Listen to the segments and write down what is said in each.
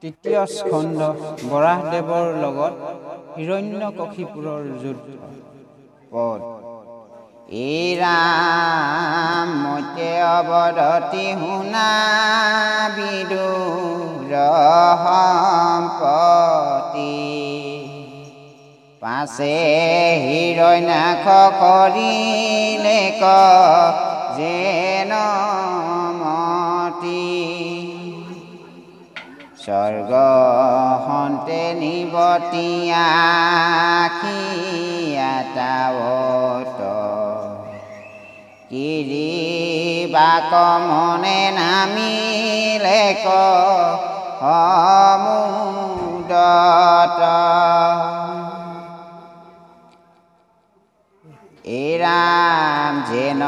তৃতীয় স্কন্ধ বৰাহদেৱৰ লগত হিৰণ্যকশিপুৰৰ যুদ্ধ পদ এই ৰাম মতে অৱদতি শুনা বিদুৰ সম্পত্তি পাছে হিৰণ্যাক্ষ কৰিলে যেন মতি স্বৰ্গ হন্তে নিবতিয়া খিয়াতাৱত কিৰিবাক মনে নামিলে সমুদত এই ৰাম যেন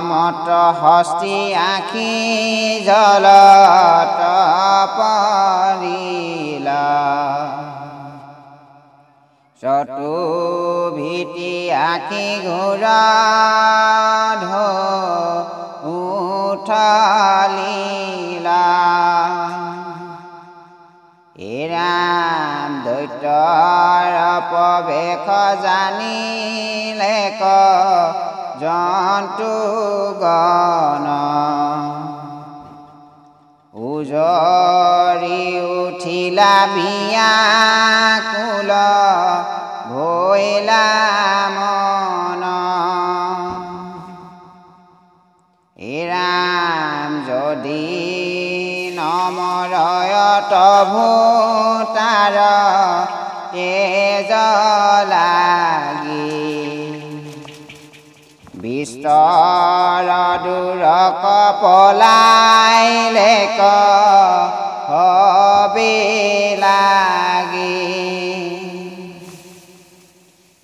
মত হস্তি আখি জলত পৰিলা চতুৰ্ভীতি আখি ঘূৰা উঠলিলা এই ৰাম দৈত্যৰ প্ৰৱেশ জানিলে জন্তু গণ উজৰি উঠিলা বিয়াকুল ভৈলা মন এই ৰাম যদি নমৰয়ত ভূতাৰ তেজ লাগি বিস্তৰ দূৰক পলাইলে হবি লাগি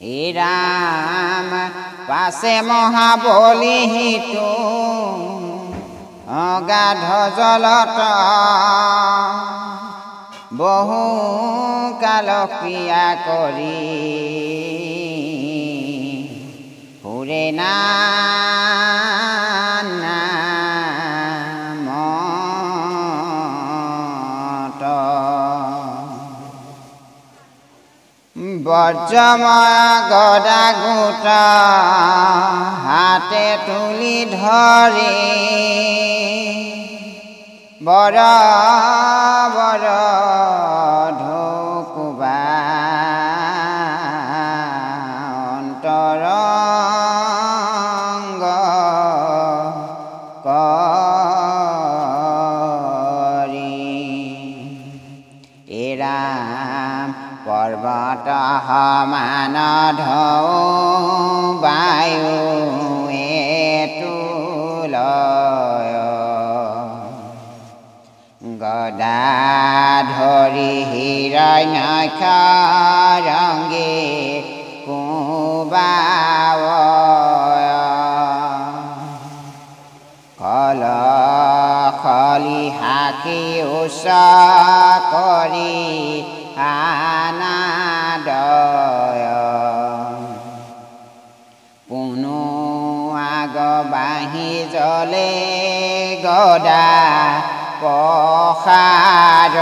এই ৰাম পাছে মহাবলি হিতু অগাধ জলত বহু কাল ক্ৰিয়া কৰি ফুৰে নামত বজ্ৰময় গদা গোট হাতে তুলি ধৰি বৰ বৰ ঢুকুবা অন্তৰংগ কৰি এই ৰাম পৰ্বত সমান ঢৌ বায়ু তুলয় গদা ধৰি হিৰণ্যাক্ষ ৰংগে কুবাৱ কল খলি হাকি উচ্চ কৰি আনাদয় পুনু আগ বাঢ়ি জ্বলে গদা পখাৰ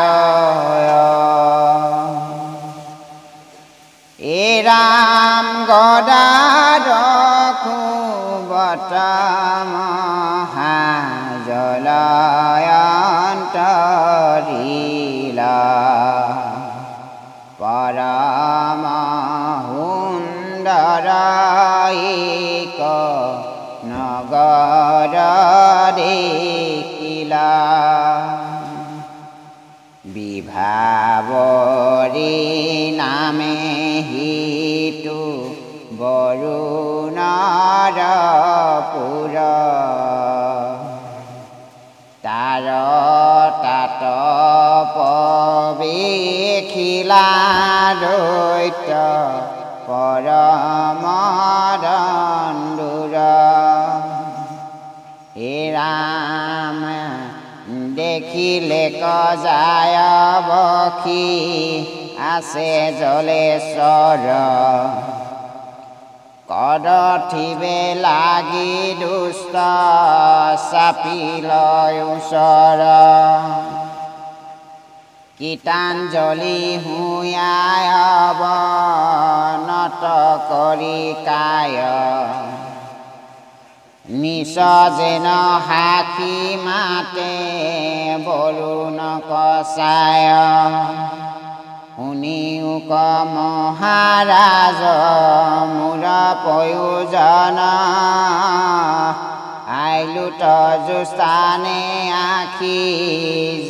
এই ৰাম গদাৰ কুবত মহাজলয়ন্তৰিলা পৰম সুন্দৰ এক নগৰ দেখিলা বিভাৱৰী নামে হিতু বৰুণৰ পুৰ তাৰ তাত পৱেখিলা দৈত্য পৰম দণ্ডুৰ হে ৰাম দেখিলে যায় বখি আছে জলেশ্বৰ কদঠিবে লাগি দুষ্ট চাপি লয় ওচৰ গীতাঞ্জলি হুয়াই অৱনত কৰি কায় নিচ যেন সাক্ষী মাতে বৰুণ কচায় শুনিও ক মহাৰাজ মোৰ প্ৰয়োজন আইলুত জুস্থানে আখি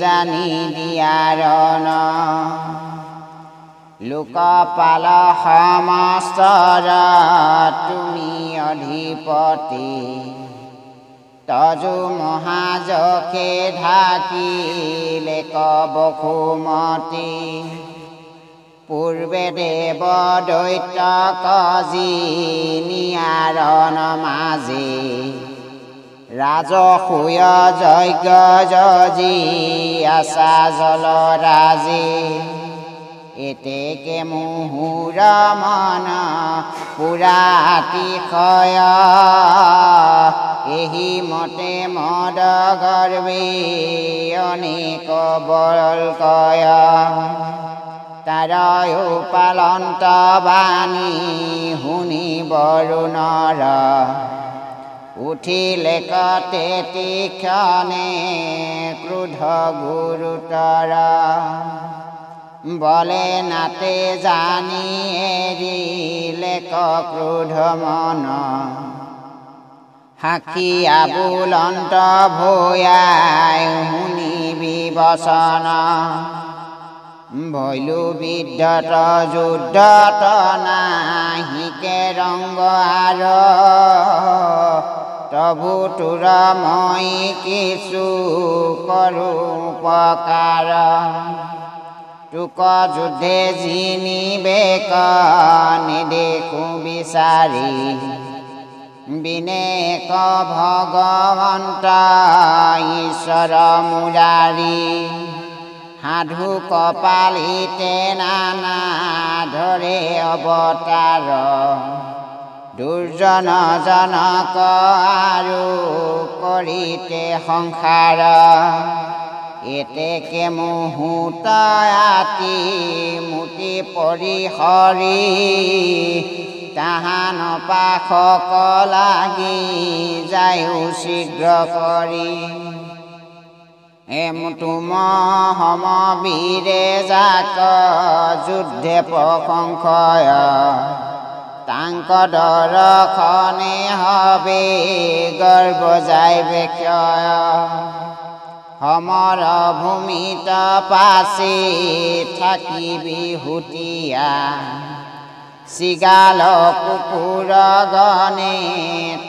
জানি দিয়াৰণ লোকপাল সমস্তৰ তুমি অধিপতি তজু মহাযশে ঢাকিলে বসুমতী পূৰ্বে দেৱ দৈত্য কজি নিয়াৰণ মাজে ৰাজসূয় যজ্ঞ যজি আশা জলৰাজে এতেকে মুহুৰ মন পুৰাতিশয় এহি মতে মদ গৰ্বে অনেক বলকয় তাৰয় পালন্ত বাণী শুনি বৰুণৰ উঠিলে কতে তীক্ষণে ক্ৰোধ গুৰুতৰ বলে নাতে জানি এৰিলে ক্ৰোধ মন সাক্ষী আবুলন্ত ভয়াই শুনি বিবচন ভৈলু বিদ্যত যুদ্ধত নাহিকে ৰংগ আৰ তবু তোৰ মই কিছু কৰোঁ উপকাৰ তোক যুদ্ধে জিনিবেক নেদেখো বিচাৰি বিনেক ভগৱন্ত ঈশ্বৰ মুৰাৰী সাধু কপালিতে নানা ধৰে অৱতাৰ দুৰ্জন জনক আৰু কৰিতে সংসাৰ এতেকে মুহূৰ্ত আতি মুতি পৰিহৰি তাহান পাশক লাগি যায়ো শীঘ্ৰ কৰি তুম সমবীৰে যাক যুদ্ধে প্ৰশংসয় তাংক দৰ্শনে হবে গৰ্ব যায় বেক্ষয় সমৰ ভূমিত পাছি থাকিবি হুতীয়া চিগাল কুকুৰ গণে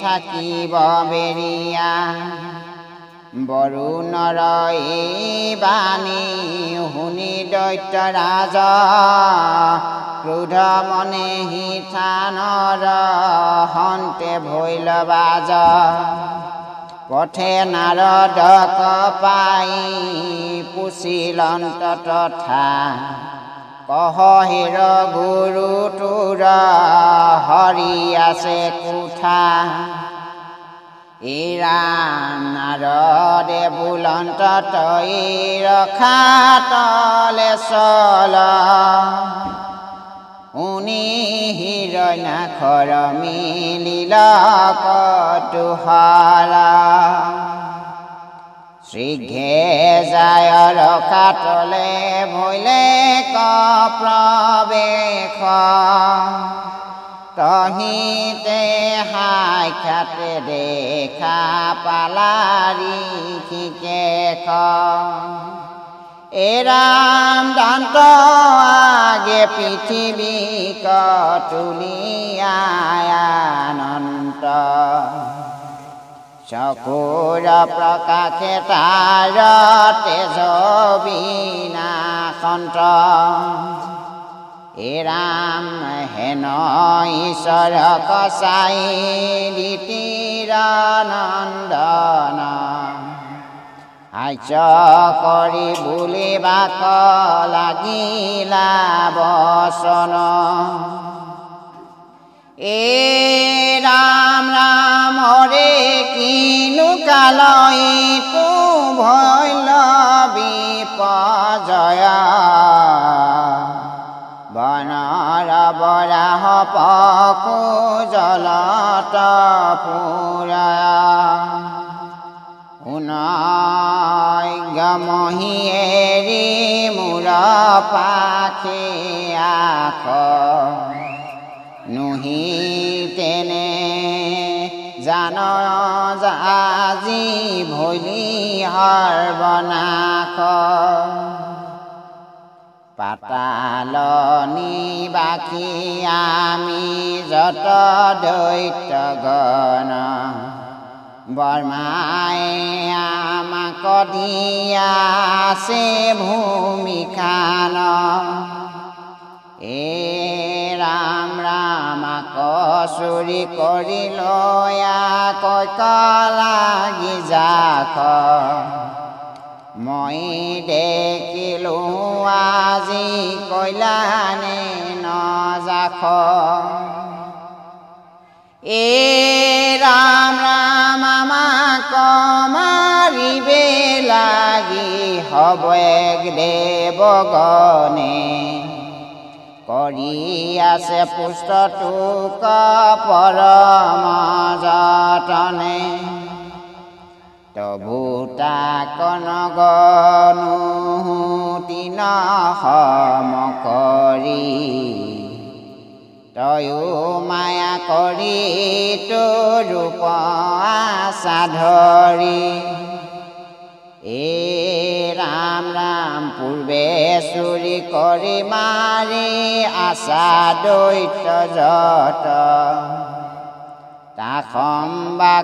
থাকিব বেৰিয়া বৰুণৰ এই বাণী শুনি দৈত্যৰাজ ক্ৰোধ মনে হিথানৰ হন্তে ভৈল বাজ পথে নাৰদক পাই পুছিলন্ত তথা কহ হেৰ গুৰু তোৰ হৰি আছে কোঠা ৰাম নাৰদে বুলন্ত তই ৰখা তলে চল শুনি হিৰণ্যাক্ষৰ মিলিল কৌতূহল শীঘ্ৰে যায় ৰখা তলে ভৈলে প্ৰৱেশ তহিতে সাক্ষাতে দেখা পালাৰি শিকেশ ৰাম দান্ত আগে পৃথিৱীক তুলিয়াই অনন্ত চকুৰ প্ৰকাশে তাৰ তেজ বিনাশন্ত ৰাম হেন ঈশ্বৰক চাই দিতিৰ নন্দন হাস্য কৰি বুলিবাক লাগিলা বচন ৰাম ৰাম হৰে কিনো কালৈ তু ভৈল বিপজয় অংগমহী এৰি মূৰ পাখি আখ নুহি তেনে জান আজি ভৈলি সৰ্বনাশ পাতালনি বাখি আমি যত দৈত্যগণ বৰ্মাই আমাক দিয়াছে ভূমিখান এ ৰাম ৰামাক চুৰি কৰি লয়া লাগি যাখ মই দেখিলো আজি কইলানে নজাখ এ ৰাম ৰাম আমাক মাৰিবে লাগি হ'ব এক দেৱগণে কৰি আছে পুষ্টটোক পৰম যতনে তবু তাক নগনুতি নহম কৰি তয়ো মায়া কৰি তোৰ ৰূপ আশা ধৰি এ ৰাম ৰাম পূৰ্বে চুৰি কৰি মাৰি আশা দৈত্য যত তাখম বা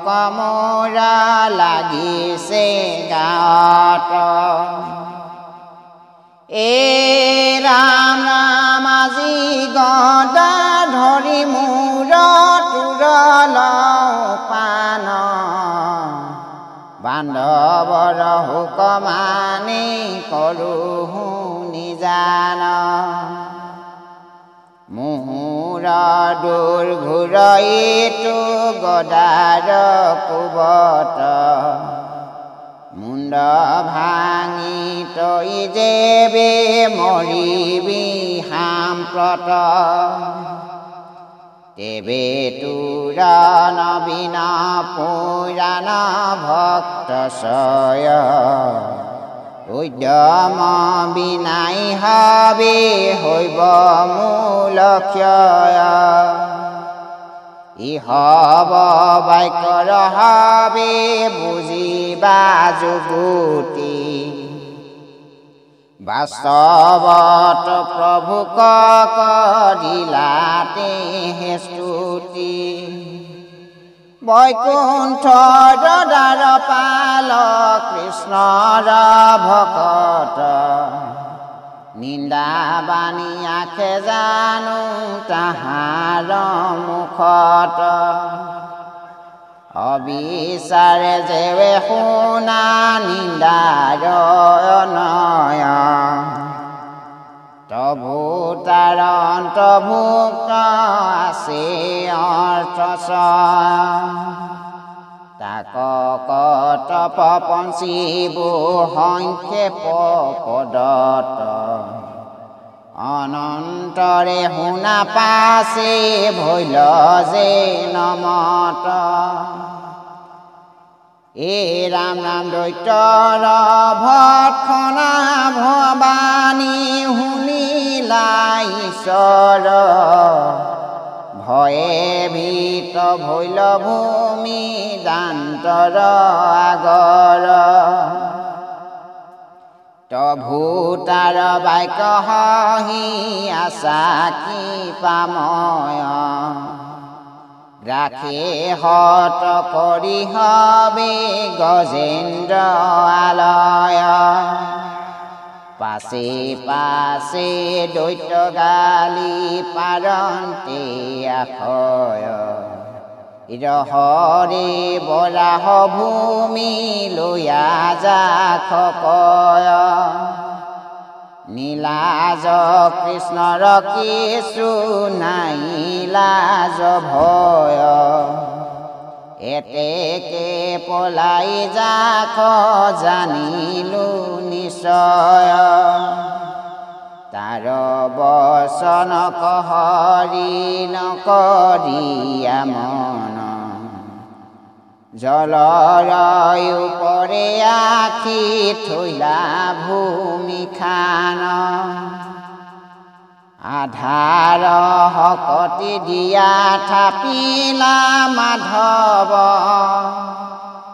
কমোৰা লাগিছে গাঁৱত এ ৰাম ৰাম আজি গদা ধৰি মূৰ তোৰ পান বান্ধৱৰ হুক মানি কৰোঁ শুনি জান মুহুৰ দূৰ ঘূৰইটো গদাৰ কোবত মুণ্ড ভাঙি তই যেবে মৰিবি সাম্প্ৰত তেবে তোৰ নবীন পুৰাণ ভক্ত ছয় উদ্যম বিনাই হবে হৈব মূল ক্ষয় ইহব বাক্যৰ হবে বুজিবা যুগুতি বাস্তৱত প্ৰভুক কৰিলাতে হে স্তুতি বৈকুণ্ঠৰ দ্বাৰ পাল কৃষ্ণৰ ভকত নিন্দা বাণী আখে জানো তাহাৰ মুখত অবিচাৰে যেৱে শুনা নিন্দাৰ নয় তবু তাৰ অন্তৰ্ভুক্ত আছে অৰ্থচয় তাক কত পঞ্চীবু সংক্ষেপ পদত অনন্তৰে শুনা পাছে ভৈল যে নমত এ ৰাম ৰাম দৈত্যৰ ভৎসনা ভবানী শুনিলা ঈশ্বৰ ভয়ে ভীত ভৈল ভূমি দান্তৰ আগৰ তভু তাৰ বাক্য সহি আশা কি পাময় ৰাখে হত কৰি হবে গজেন্দ্ৰ আলয় পাছে পাছে দৈত্য গালি পাৰন্তে আখয় ৰহৰে বৰাহ ভূমি লয়া যাখ কয় নীলাজ কৃষ্ণৰ কিছু নাই লাজ ভয় এতেকে পলাই যাখ জানিলো নিশ্চয় তাৰ বচন কহৰি নকৰিয়া মন জলৰ ওপৰে আখি থৈলা ভূমি খান আধাৰ শকতি দিয়া থাপিলা মাধৱ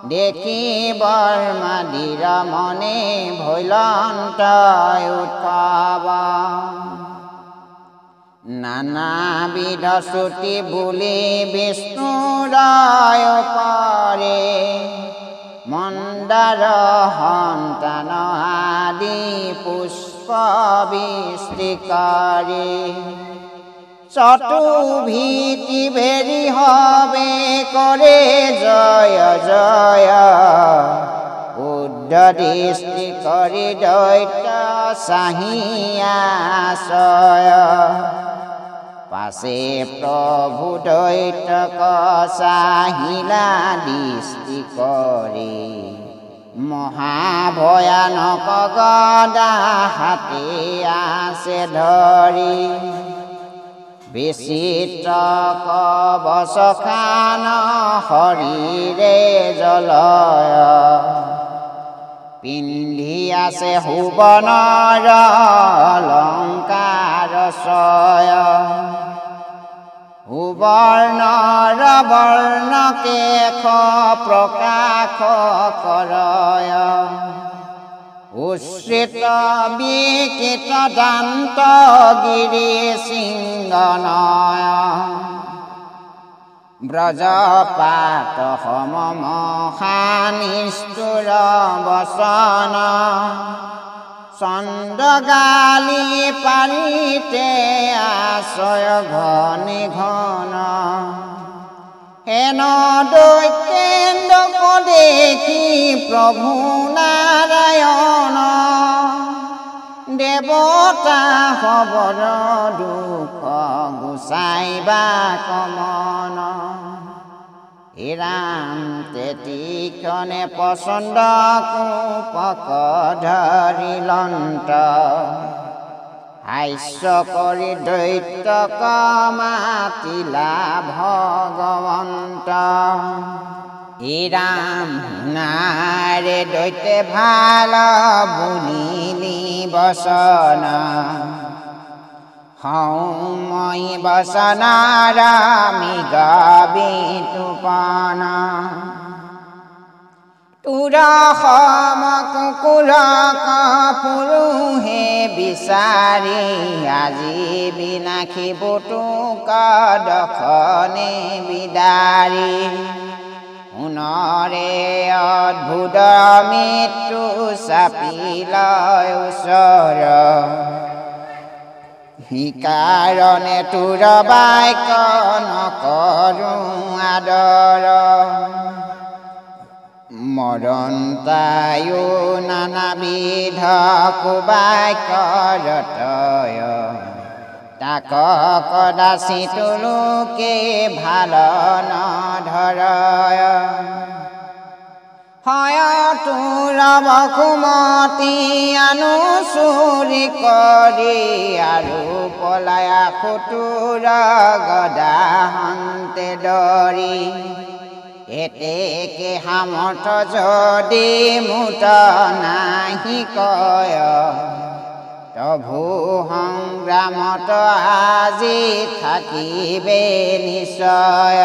দেখি বৰ্মাদিৰ মনে ভৈলন্ত উৎসৱ নানাবিধ শ্ৰুতি বুলি বিষ্ণুৰ কৰে মন্দাৰ সন্তান আদি পুষ্প বৃষ্টি কৰে চতুৰ্ভীতি ভেৰি হবে কৰে জয় জয় উদ্ধদৃষ্টি কৰি দৈত্য চাহিয়া আশ্ৰয় পাছে প্ৰভু দৈত্যক চাহিলা দৃষ্টি কৰি মহাভয়ানক গদা হাতে আছে ধৰি বিচিত্ৰ কবচ খান শৰীৰে জলয় পিন্ধি আছে সুবৰ্ণৰ অলংকাৰ ছয় সুবৰ্ণৰ বৰ্ণ কেশ প্ৰকাশ কৰয় উচ্চিত বিকৃত দান্ত গিৰি সিংহনয় ব্ৰজপাত সমমহানিষ্ঠুৰ বচন চন্দ্ৰগালি পাৰিতে আশ্ৰয় ঘনে ঘন হেন দৈত্যেন্দ্ৰক দেখি প্ৰভু নাৰায়ণ দেৱতা হবৰ দুখ গুচাইবা কমন হে ৰাম তেতিক্ষণে পচন্দ কোপক ধৰি লন্ত হাস্য কৰি দৈত্যক মাতিলা ভগৱন্ত হে ৰাম নাৰে দৈত্যে ভাল বুলিলি বচন মই বচনাৰ মৃগবি তুপন তুৰ সম কুকুৰক পুৰুষে বিচাৰি আজি বিনাশী বুটুক দখনে বিদাৰি সোণৰে অদ্ভুত মৃত্যু চাপিল ওচৰ হিকাৰণে তোৰ বাক্য নকৰোঁ আদৰ মৰন্তায়ো নানাবিধ কুবাক্য ৰতয় তাক কদাচিত লোকে ভাল নধৰয় হয় তোৰ বসুমতী আনুচুৰি কৰি আৰু পলায়া খুতুৰ গদা হন্তে ডৰি এতেকে সামৰ্থ যদি মুঠ নাহি কয় প্ৰভু সংগ্ৰামত আজি থাকিবে নিশ্চয়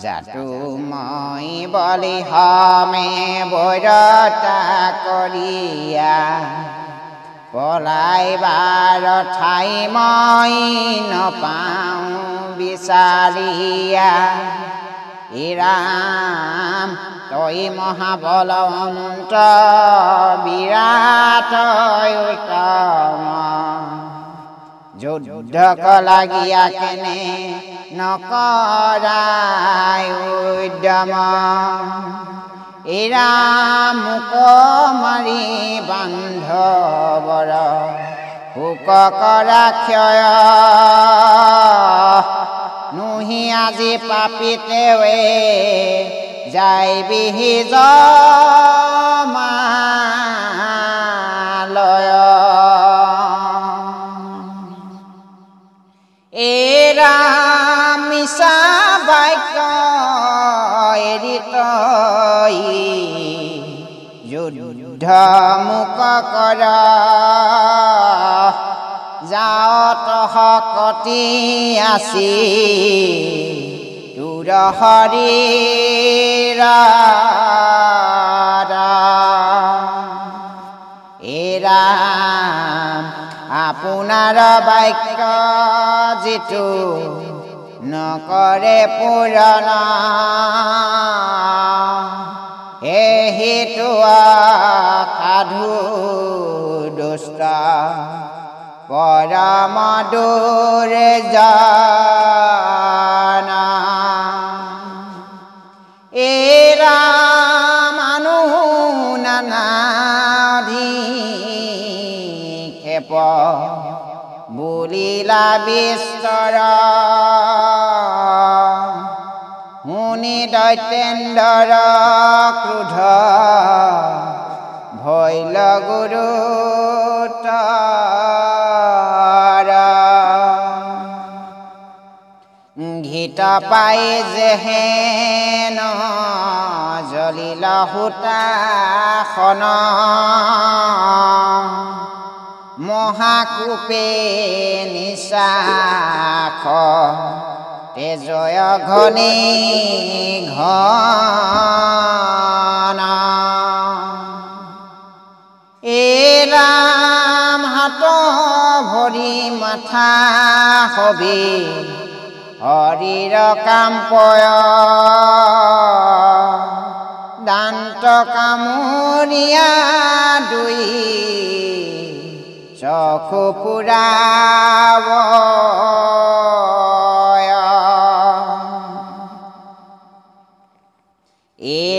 জাতো মই বলি হমে বৈৰতা কৰিয়া পলাইবাৰ ঠাই মই নপাওঁ বিচাৰিয়া হে ৰাম তই মহাবলৱন্ত বিৰাট উত্তম যুদ্ধক লাগিয়া কেনে নকৰাই উদ্যম হে ৰাম মোক মাৰি বান্ধৱৰ শোক কৰা ক্ষয় নুহি আজি পাপিতেৱে যাইবিহি জমালয় এ ৰাম মিছা বাক্য তই যুদ্ধ মুক কৰ যাওঁত শকতি আছি তোৰ শৰীৰ ৰাম আপোনাৰ বাক্য যিটো নকৰে পূৰণ সেইটো সাধু দুষ্ট পৰম দুৰ্জন এৰা মানুহ নানাধিক্ষেপ বুলিলা বিস্তৰ শুনি দৈত্যেন্দ্ৰৰ ক্ৰোধ ভৈল গুৰুতৰ ঘিত পাই যেহেন জ্বলিল সূতাখন মহাকূপে নিশাখ তেজয় ঘনী ঘন ৰাম হাত ভৰি মাথা হবি শৰীৰ কাম্পয় দান্ত কামুৰিয়া দুই চকু পুৰাব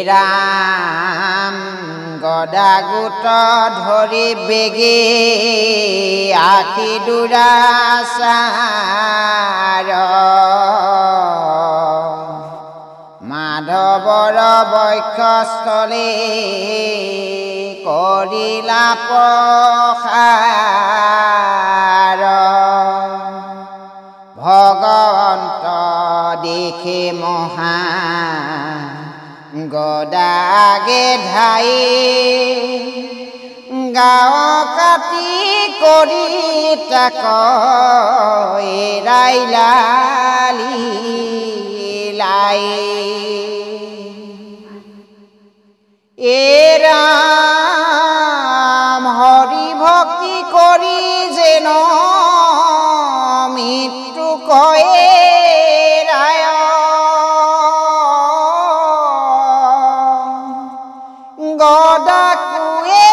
ৰাম গদা গোট ধৰি বেগি আখি দুৰাচাৰ মাধৱৰ বক্ষস্থলী কৰিলা প্ৰসাৰ ভগৱন্ত দেখি মহা গদাগে ধাই গাঁও কাটি কৰি তাক এৰাইলালি লাই ৰাম হৰি ভক্তি কৰি যেন মৃত্যু কয়ে গদাকুৱে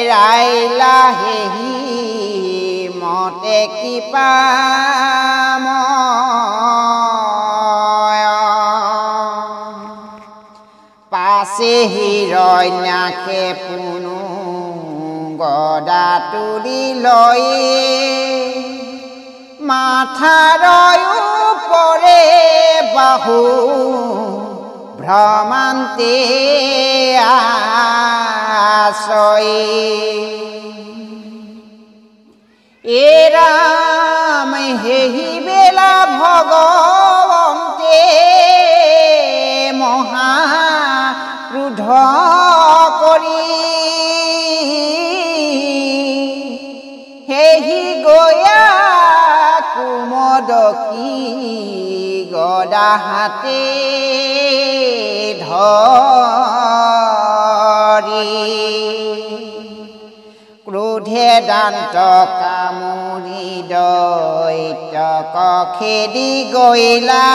ৰাইলা হেহি মতে কৃপা পাছে হিৰণ্যাকে পুনু গদা তুলি লৈ মাথাৰ ওপৰে বাহু ভ্ৰমান্তে আশ্ৰয় ৰাম হেহি বেলা ভগৱন্তে মহা ক্ৰোধ কৰি হেহি গয়া কুমদকী গদা হাতে ধৰি ক্ৰোধে দান্ত কামুৰি দৈত্যক খেদি গইলা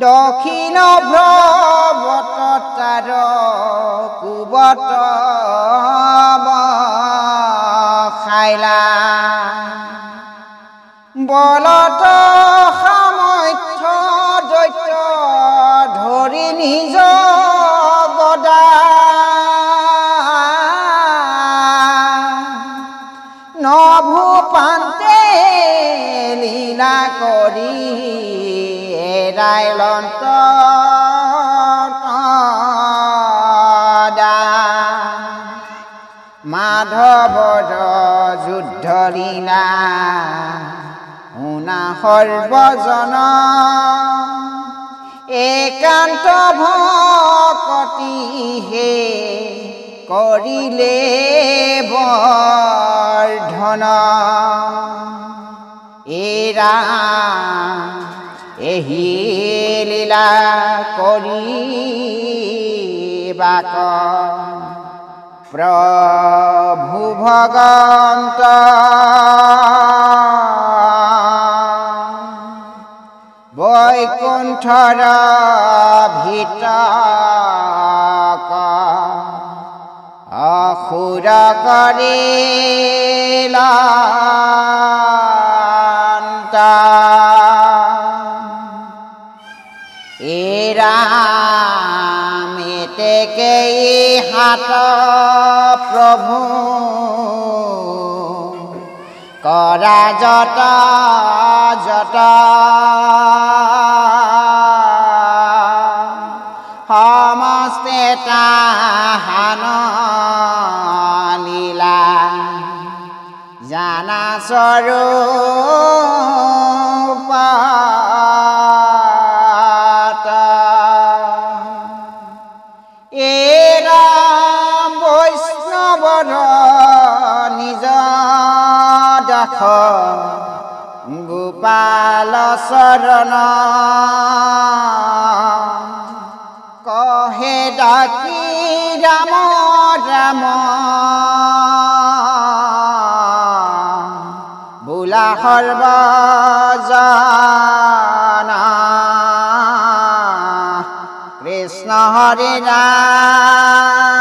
দক্ষিণ ভ্ৰৱতৰ কুবত খাইলা বলত সামৰ্থ্য দৈত্য ধৰি নিজ গদা নভু পান্তে লীলা কৰি এৰাইলন্ত মাধৱৰ যুদ্ধ লীলা শুনা সৰ্বজন একান্ত ভকতিহে কৰিলে বৰ্ধন এৰা এহি লীলা কৰিবাক প্ৰভু ভগন্ত বৈকুণ্ঠৰ ভিতক অসুৰ কৰিলা এৰামেতেকে হাত প্ৰভু কৰা যত যত সমস্তে তাহান লীলা জানা স্বৰূপ এৰা বৈষ্ণৱৰ নিজ দাস গোপাল চৰণ কহে ডাকি ৰাম ৰাম বোলা সৰ্বজনা কৃষ্ণ হৰি নাম